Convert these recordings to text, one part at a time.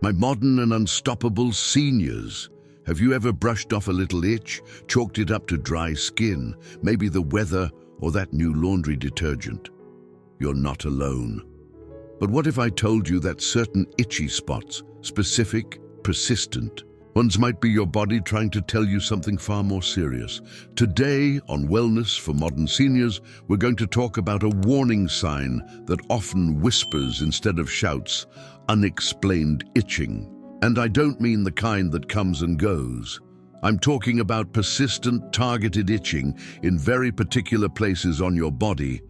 My modern and unstoppable seniors. Have you ever brushed off a little itch, chalked it up to dry skin, maybe the weather or that new laundry detergent? You're not alone. But what if I told you that certain itchy spots, specific, persistent, ones might be your body trying to tell you something far more serious? Today, on Wellness for Modern Seniors, we're going to talk about a warning sign that often whispers instead of shouts: unexplained itching. And I don't mean the kind that comes and goes. I'm talking about persistent, targeted itching in very particular places on your body,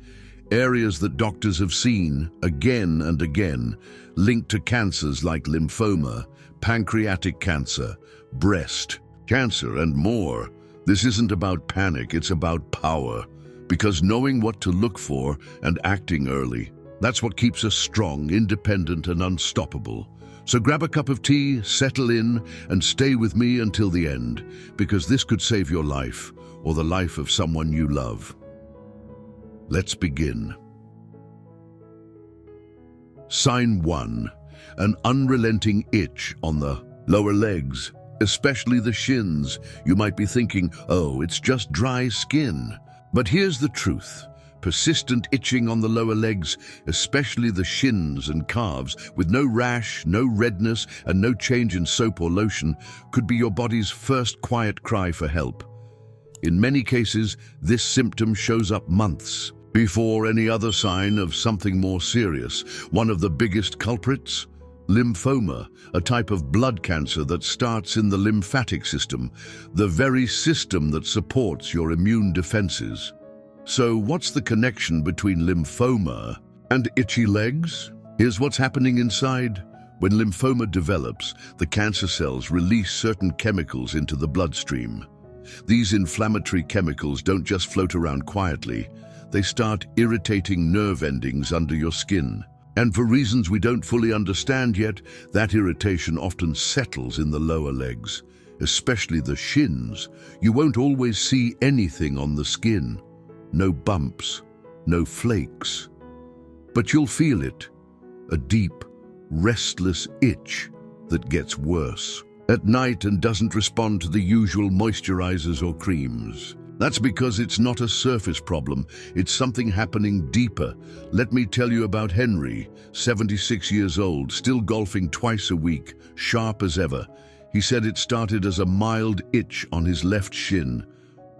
areas that doctors have seen again and again, linked to cancers like lymphoma, pancreatic cancer, breast cancer, and more. This isn't about panic, it's about power. Because knowing what to look for and acting early, that's what keeps us strong, independent, and unstoppable. So grab a cup of tea, settle in, and stay with me until the end, because this could save your life, or the life of someone you love. Let's begin. Sign 1. An unrelenting itch on the lower legs, especially the shins. You might be thinking, oh, it's just dry skin. But here's the truth. Persistent itching on the lower legs, especially the shins and calves, with no rash, no redness, and no change in soap or lotion, could be your body's first quiet cry for help. In many cases, this symptom shows up months before any other sign of something more serious. One of the biggest culprits? Lymphoma, a type of blood cancer that starts in the lymphatic system, the very system that supports your immune defenses. So what's the connection between lymphoma and itchy legs? Here's what's happening inside. When lymphoma develops, the cancer cells release certain chemicals into the bloodstream. These inflammatory chemicals don't just float around quietly. They start irritating nerve endings under your skin. And for reasons we don't fully understand yet, that irritation often settles in the lower legs, especially the shins. You won't always see anything on the skin. No bumps, no flakes. But you'll feel it, a deep, restless itch that gets worse at night and doesn't respond to the usual moisturizers or creams. That's because it's not a surface problem, it's something happening deeper. Let me tell you about Henry, 76 years old, still golfing twice a week, sharp as ever. He said it started as a mild itch on his left shin.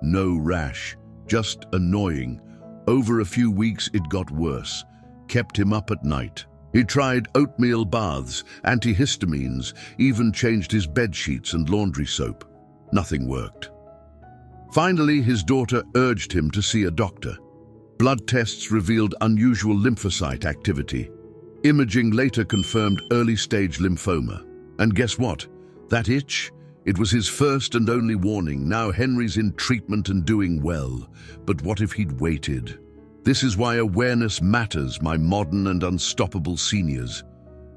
No rash, just annoying. Over a few weeks it got worse, kept him up at night. He tried oatmeal baths, antihistamines, even changed his bed sheets and laundry soap. Nothing worked. Finally, his daughter urged him to see a doctor. Blood tests revealed unusual lymphocyte activity. Imaging later confirmed early-stage lymphoma. And guess what? That itch? It was his first and only warning. Now Henry's in treatment and doing well. But what if he'd waited? This is why awareness matters, my modern and unstoppable seniors.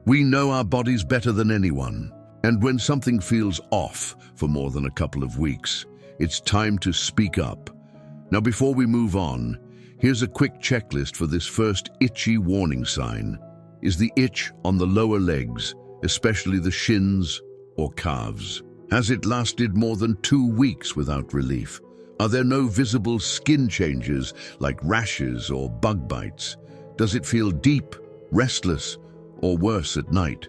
We know our bodies better than anyone. And when something feels off for more than a couple of weeks, it's time to speak up. Now, before we move on, here's a quick checklist for this first itchy warning sign. Is the itch on the lower legs, especially the shins or calves? Has it lasted more than 2 weeks without relief? Are there no visible skin changes like rashes or bug bites? Does it feel deep, restless, or worse at night?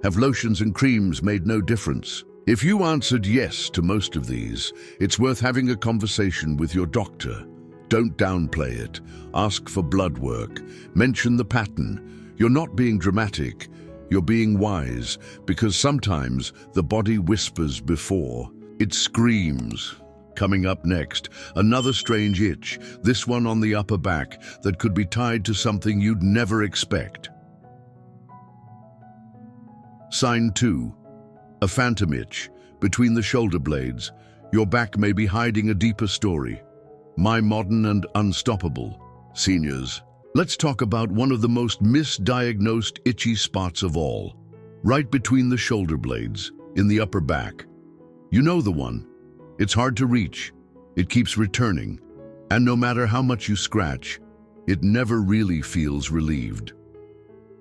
Have lotions and creams made no difference? If you answered yes to most of these, it's worth having a conversation with your doctor. Don't downplay it. Ask for blood work. Mention the pattern. You're not being dramatic. You're being wise, because sometimes the body whispers before it screams. Coming up next, another strange itch, this one on the upper back that could be tied to something you'd never expect. Sign 2. A phantom itch between the shoulder blades. Your back may be hiding a deeper story. My modern and unstoppable seniors. Let's talk about one of the most misdiagnosed itchy spots of all. Right between the shoulder blades, in the upper back. You know the one. It's hard to reach. It keeps returning. And no matter how much you scratch, it never really feels relieved.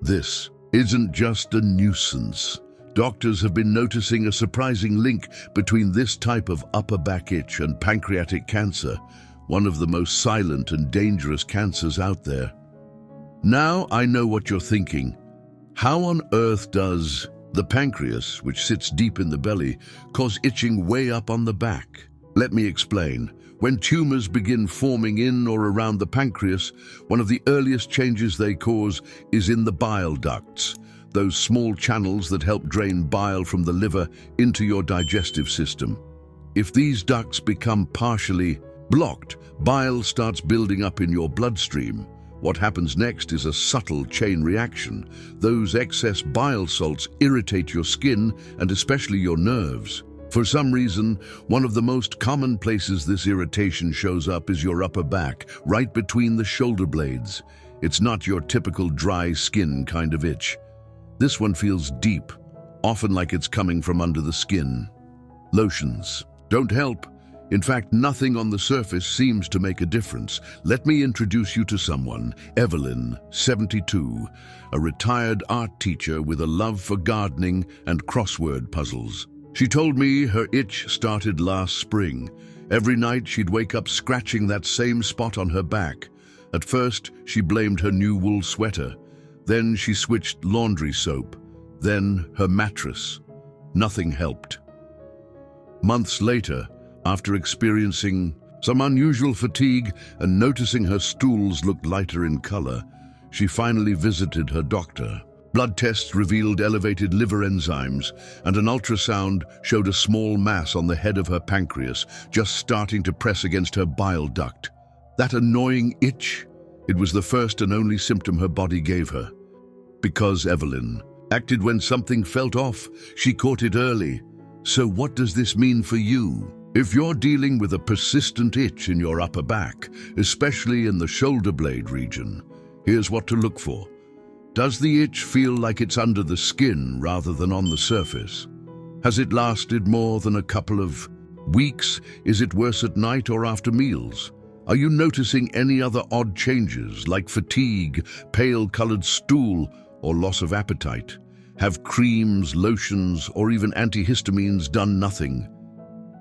This isn't just a nuisance. Doctors have been noticing a surprising link between this type of upper back itch and pancreatic cancer, one of the most silent and dangerous cancers out there. Now I know what you're thinking. How on earth does the pancreas, which sits deep in the belly, cause itching way up on the back? Let me explain. When tumors begin forming in or around the pancreas, one of the earliest changes they cause is in the bile ducts, those small channels that help drain bile from the liver into your digestive system. If these ducts become partially blocked, bile starts building up in your bloodstream. What happens next is a subtle chain reaction. Those excess bile salts irritate your skin and especially your nerves. For some reason, one of the most common places this irritation shows up is your upper back, right between the shoulder blades. It's not your typical dry skin kind of itch. This one feels deep, often like it's coming from under the skin. Lotions don't help. In fact, nothing on the surface seems to make a difference. Let me introduce you to someone, Evelyn, 72, a retired art teacher with a love for gardening and crossword puzzles. She told me her itch started last spring. Every night she'd wake up scratching that same spot on her back. At first, she blamed her new wool sweater. Then she switched laundry soap. Then her mattress. Nothing helped. Months later, after experiencing some unusual fatigue and noticing her stools looked lighter in color, she finally visited her doctor. Blood tests revealed elevated liver enzymes, and an ultrasound showed a small mass on the head of her pancreas, just starting to press against her bile duct. That annoying itch, it was the first and only symptom her body gave her. Because Evelyn acted when something felt off, she caught it early. So what does this mean for you? If you're dealing with a persistent itch in your upper back, especially in the shoulder blade region, here's what to look for. Does the itch feel like it's under the skin rather than on the surface? Has it lasted more than a couple of weeks? Is it worse at night or after meals? Are you noticing any other odd changes like fatigue, pale-colored stool, or loss of appetite? Have creams, lotions, or even antihistamines done nothing?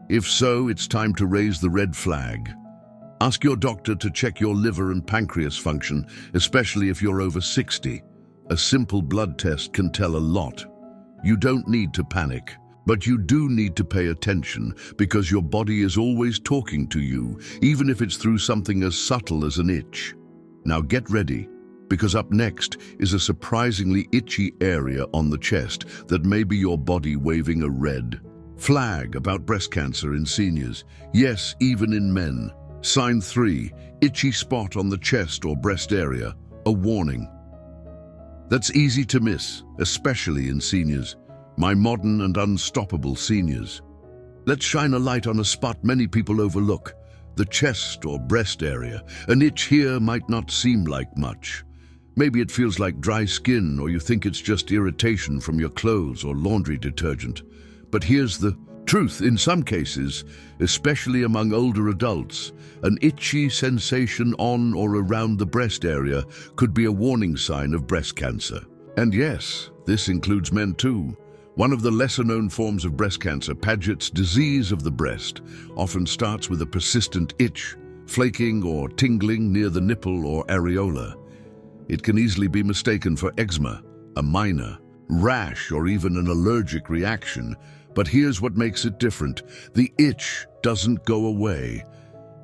If so, it's time to raise the red flag. Ask your doctor to check your liver and pancreas function, especially if you're over 60. A simple blood test can tell a lot. You don't need to panic, but you do need to pay attention because your body is always talking to you, even if it's through something as subtle as an itch. Now get ready, because up next is a surprisingly itchy area on the chest that may be your body waving a red flag about breast cancer in seniors. Yes, even in men. Sign 3, itchy spot on the chest or breast area, a warning. That's easy to miss, especially in seniors, my modern and unstoppable seniors. Let's shine a light on a spot many people overlook, the chest or breast area. An itch here might not seem like much. Maybe it feels like dry skin, or you think it's just irritation from your clothes or laundry detergent. But here's the truth. In some cases, especially among older adults, an itchy sensation on or around the breast area could be a warning sign of breast cancer. And yes, this includes men too. One of the lesser-known forms of breast cancer, Paget's disease of the breast, often starts with a persistent itch, flaking or tingling near the nipple or areola. It can easily be mistaken for eczema, a minor rash, or even an allergic reaction. But here's what makes it different. The itch doesn't go away.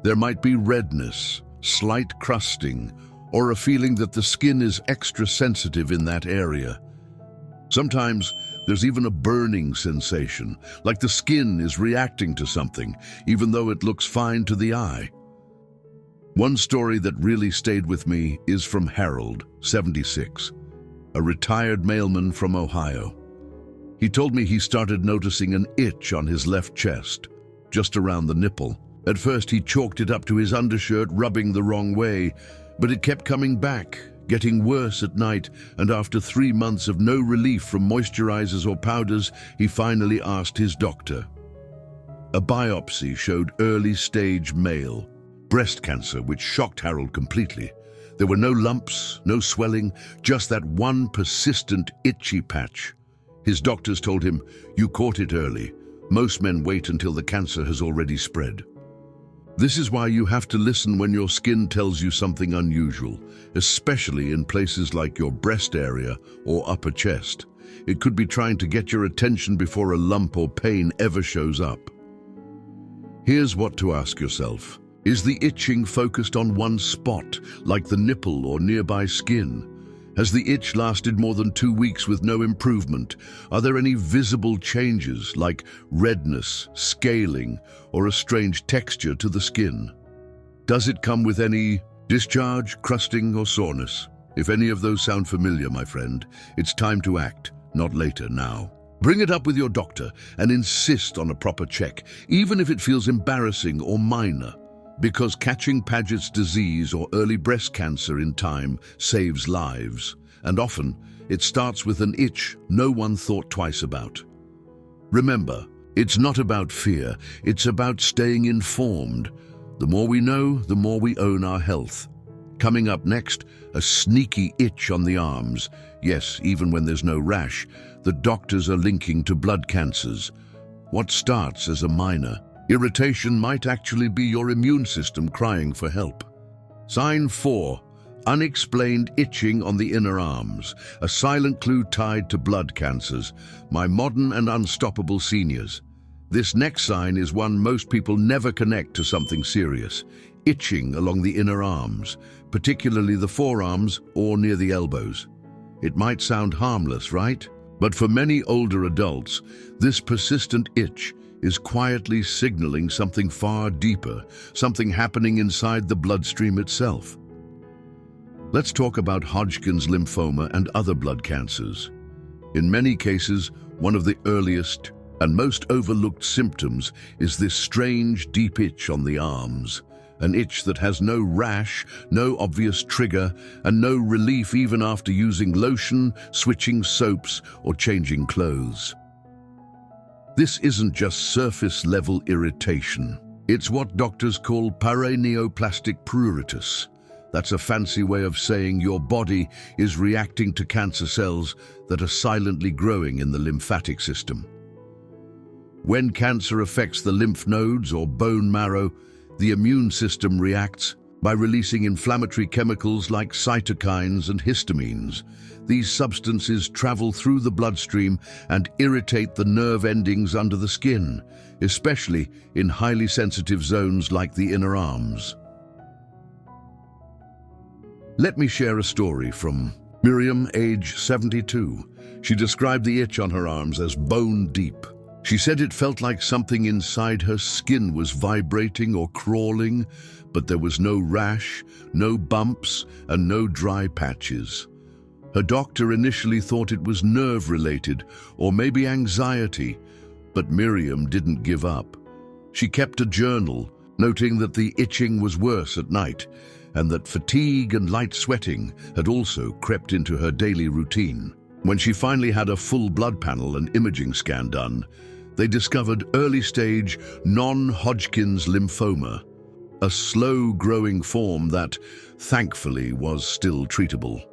There might be redness, slight crusting, or a feeling that the skin is extra sensitive in that area. Sometimes there's even a burning sensation, like the skin is reacting to something, even though it looks fine to the eye. One story that really stayed with me is from Harold, 76, a retired mailman from Ohio. He told me he started noticing an itch on his left chest, just around the nipple. At first he chalked it up to his undershirt rubbing the wrong way, but it kept coming back, getting worse at night, and after 3 months of no relief from moisturizers or powders, he finally asked his doctor. A biopsy showed early-stage male breast cancer, which shocked Harold completely. There were no lumps, no swelling, just that one persistent itchy patch. His doctors told him, "You caught it early. Most men wait until the cancer has already spread." This is why you have to listen when your skin tells you something unusual, especially in places like your breast area or upper chest. It could be trying to get your attention before a lump or pain ever shows up. Here's what to ask yourself. Is the itching focused on one spot, like the nipple or nearby skin? Has the itch lasted more than 2 weeks with no improvement? Are there any visible changes like redness, scaling, or a strange texture to the skin? Does it come with any discharge, crusting, or soreness? If any of those sound familiar, my friend, it's time to act, not later, now. Bring it up with your doctor and insist on a proper check, even if it feels embarrassing or minor. Because catching Paget's disease or early breast cancer in time saves lives, and often it starts with an itch no one thought twice about. Remember, it's not about fear, it's about staying informed. The more we know, the more we own our health. Coming up next, a sneaky itch on the arms. Yes, even when there's no rash, the doctors are linking to blood cancers. What starts as a minor irritation might actually be your immune system crying for help. Sign 4. Unexplained itching on the inner arms, a silent clue tied to blood cancers. My modern and unstoppable seniors. This next sign is one most people never connect to something serious. Itching along the inner arms, particularly the forearms or near the elbows. It might sound harmless, right? But for many older adults, this persistent itch is quietly signaling something far deeper, something happening inside the bloodstream itself. Let's talk about Hodgkin's lymphoma and other blood cancers. In many cases, one of the earliest and most overlooked symptoms is this strange, deep itch on the arms. An itch that has no rash, no obvious trigger, and no relief even after using lotion, switching soaps, or changing clothes. This isn't just surface-level irritation. It's what doctors call paraneoplastic pruritus. That's a fancy way of saying your body is reacting to cancer cells that are silently growing in the lymphatic system. When cancer affects the lymph nodes or bone marrow, the immune system reacts by releasing inflammatory chemicals like cytokines and histamines. These substances travel through the bloodstream and irritate the nerve endings under the skin, especially in highly sensitive zones like the inner arms. Let me share a story from Miriam, age 72. She described the itch on her arms as bone deep. She said it felt like something inside her skin was vibrating or crawling, but there was no rash, no bumps, and no dry patches. Her doctor initially thought it was nerve-related or maybe anxiety, but Miriam didn't give up. She kept a journal, noting that the itching was worse at night and that fatigue and light sweating had also crept into her daily routine. When she finally had a full blood panel and imaging scan done, they discovered early-stage non-Hodgkin's lymphoma, a slow-growing form that, thankfully, was still treatable.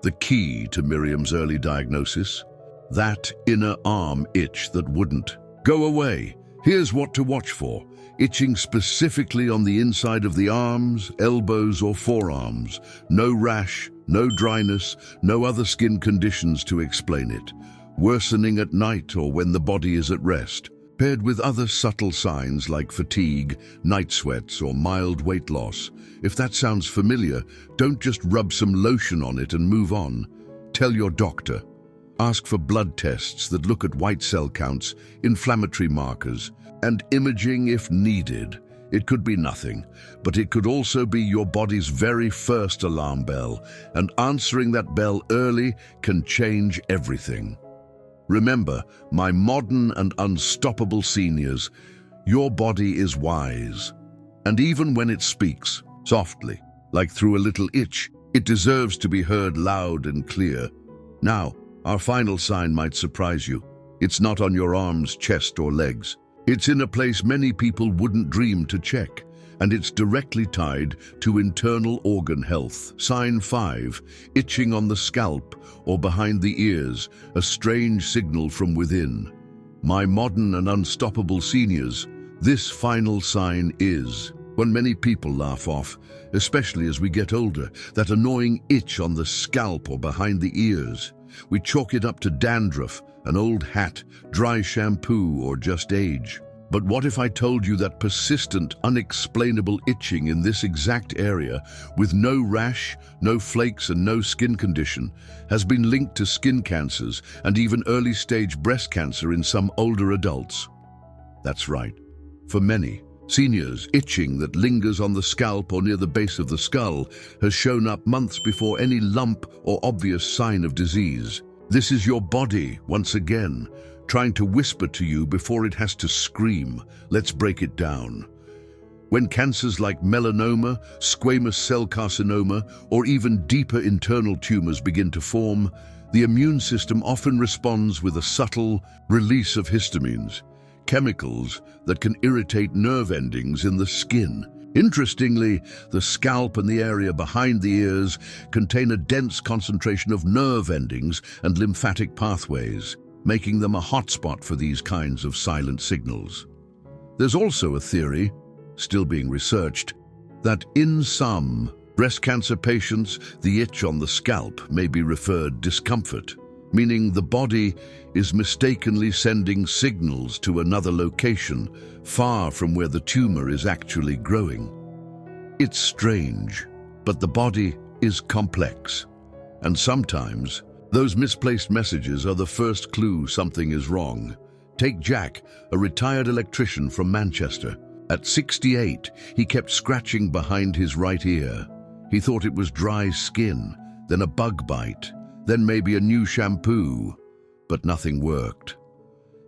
The key to Miriam's early diagnosis? That inner arm itch that wouldn't go away. Here's what to watch for. Itching specifically on the inside of the arms, elbows, or forearms. No rash, no dryness, no other skin conditions to explain it. Worsening at night or when the body is at rest, paired with other subtle signs like fatigue, night sweats, or mild weight loss. If that sounds familiar, don't just rub some lotion on it and move on. Tell your doctor. Ask for blood tests that look at white cell counts, inflammatory markers, and imaging if needed. It could be nothing, but it could also be your body's very first alarm bell, and answering that bell early can change everything. Remember, my modern and unstoppable seniors, your body is wise. And even when it speaks, softly, like through a little itch, it deserves to be heard loud and clear. Now, our final sign might surprise you. It's not on your arms, chest, or legs. It's in a place many people wouldn't dream to check, and it's directly tied to internal organ health. Sign 5, itching on the scalp or behind the ears, a strange signal from within. My modern and unstoppable seniors, this final sign is one many people laugh off, especially as we get older, that annoying itch on the scalp or behind the ears. We chalk it up to dandruff, an old hat, dry shampoo, or just age. But what if I told you that persistent, unexplainable itching in this exact area, with no rash, no flakes, and no skin condition, has been linked to skin cancers and even early-stage breast cancer in some older adults? That's right. For many seniors, itching that lingers on the scalp or near the base of the skull has shown up months before any lump or obvious sign of disease. This is your body, once again, trying to whisper to you before it has to scream. Let's break it down. When cancers like melanoma, squamous cell carcinoma, or even deeper internal tumors begin to form, the immune system often responds with a subtle release of histamines, chemicals that can irritate nerve endings in the skin. Interestingly, the scalp and the area behind the ears contain a dense concentration of nerve endings and lymphatic pathways, making them a hotspot for these kinds of silent signals. There's also a theory, still being researched, that in some breast cancer patients, the itch on the scalp may be referred discomfort, meaning the body is mistakenly sending signals to another location, far from where the tumor is actually growing. It's strange, but the body is complex, and sometimes those misplaced messages are the first clue something is wrong. Take Jack, a retired electrician from Manchester. At 68, he kept scratching behind his right ear. He thought it was dry skin, then a bug bite, then maybe a new shampoo, but nothing worked.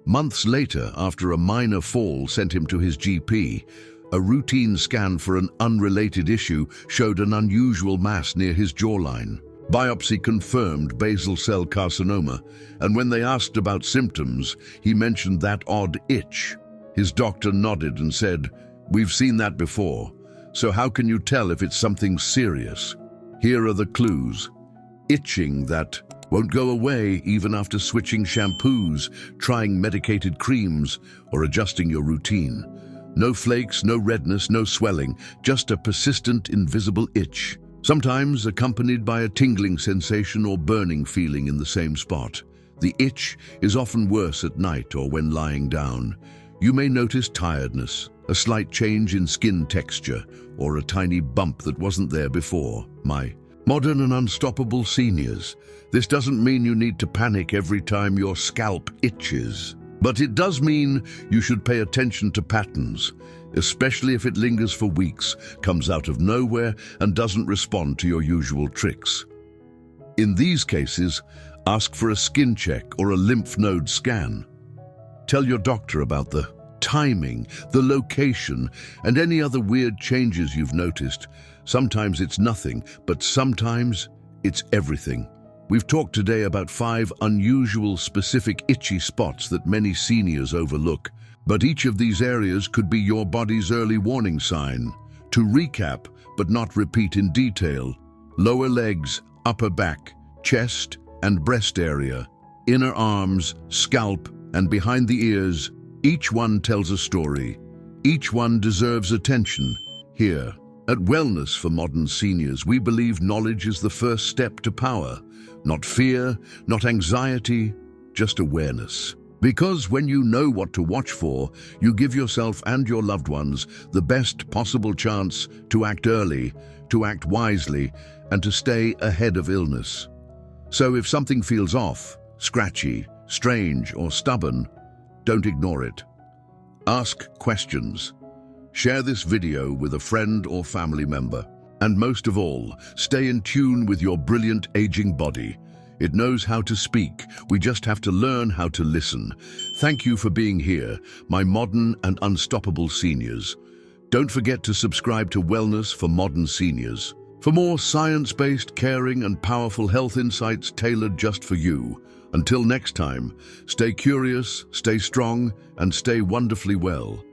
Months later, after a minor fall sent him to his GP, a routine scan for an unrelated issue showed an unusual mass near his jawline. Biopsy confirmed basal cell carcinoma, and when they asked about symptoms, he mentioned that odd itch. His doctor nodded and said, "We've seen that before, so how can you tell if it's something serious?" Here are the clues. Itching that won't go away even after switching shampoos, trying medicated creams, or adjusting your routine. No flakes, no redness, no swelling, just a persistent, invisible itch, sometimes accompanied by a tingling sensation or burning feeling in the same spot. The itch is often worse at night or when lying down. You may notice tiredness, a slight change in skin texture, or a tiny bump that wasn't there before. My modern and unstoppable seniors, this doesn't mean you need to panic every time your scalp itches. But it does mean you should pay attention to patterns, especially if it lingers for weeks, comes out of nowhere, and doesn't respond to your usual tricks. In these cases, ask for a skin check or a lymph node scan. Tell your doctor about the timing, the location, and any other weird changes you've noticed. Sometimes it's nothing, but sometimes it's everything. We've talked today about 5 unusual, specific itchy spots that many seniors overlook. But each of these areas could be your body's early warning sign. To recap, but not repeat in detail: lower legs, upper back, chest and breast area, inner arms, scalp, and behind the ears. Each one tells a story. Each one deserves attention. Here, at Wellness for Modern Seniors, we believe knowledge is the first step to power. Not fear, not anxiety, just awareness. Because when you know what to watch for, you give yourself and your loved ones the best possible chance to act early, to act wisely, and to stay ahead of illness. So if something feels off, scratchy, strange, or stubborn, don't ignore it. Ask questions. Share this video with a friend or family member. And most of all, stay in tune with your brilliant aging body. It knows how to speak. We just have to learn how to listen. Thank you for being here, my modern and unstoppable seniors. Don't forget to subscribe to Wellness for Modern Seniors for more science-based, caring, and powerful health insights tailored just for you. Until next time, stay curious, stay strong, and stay wonderfully well.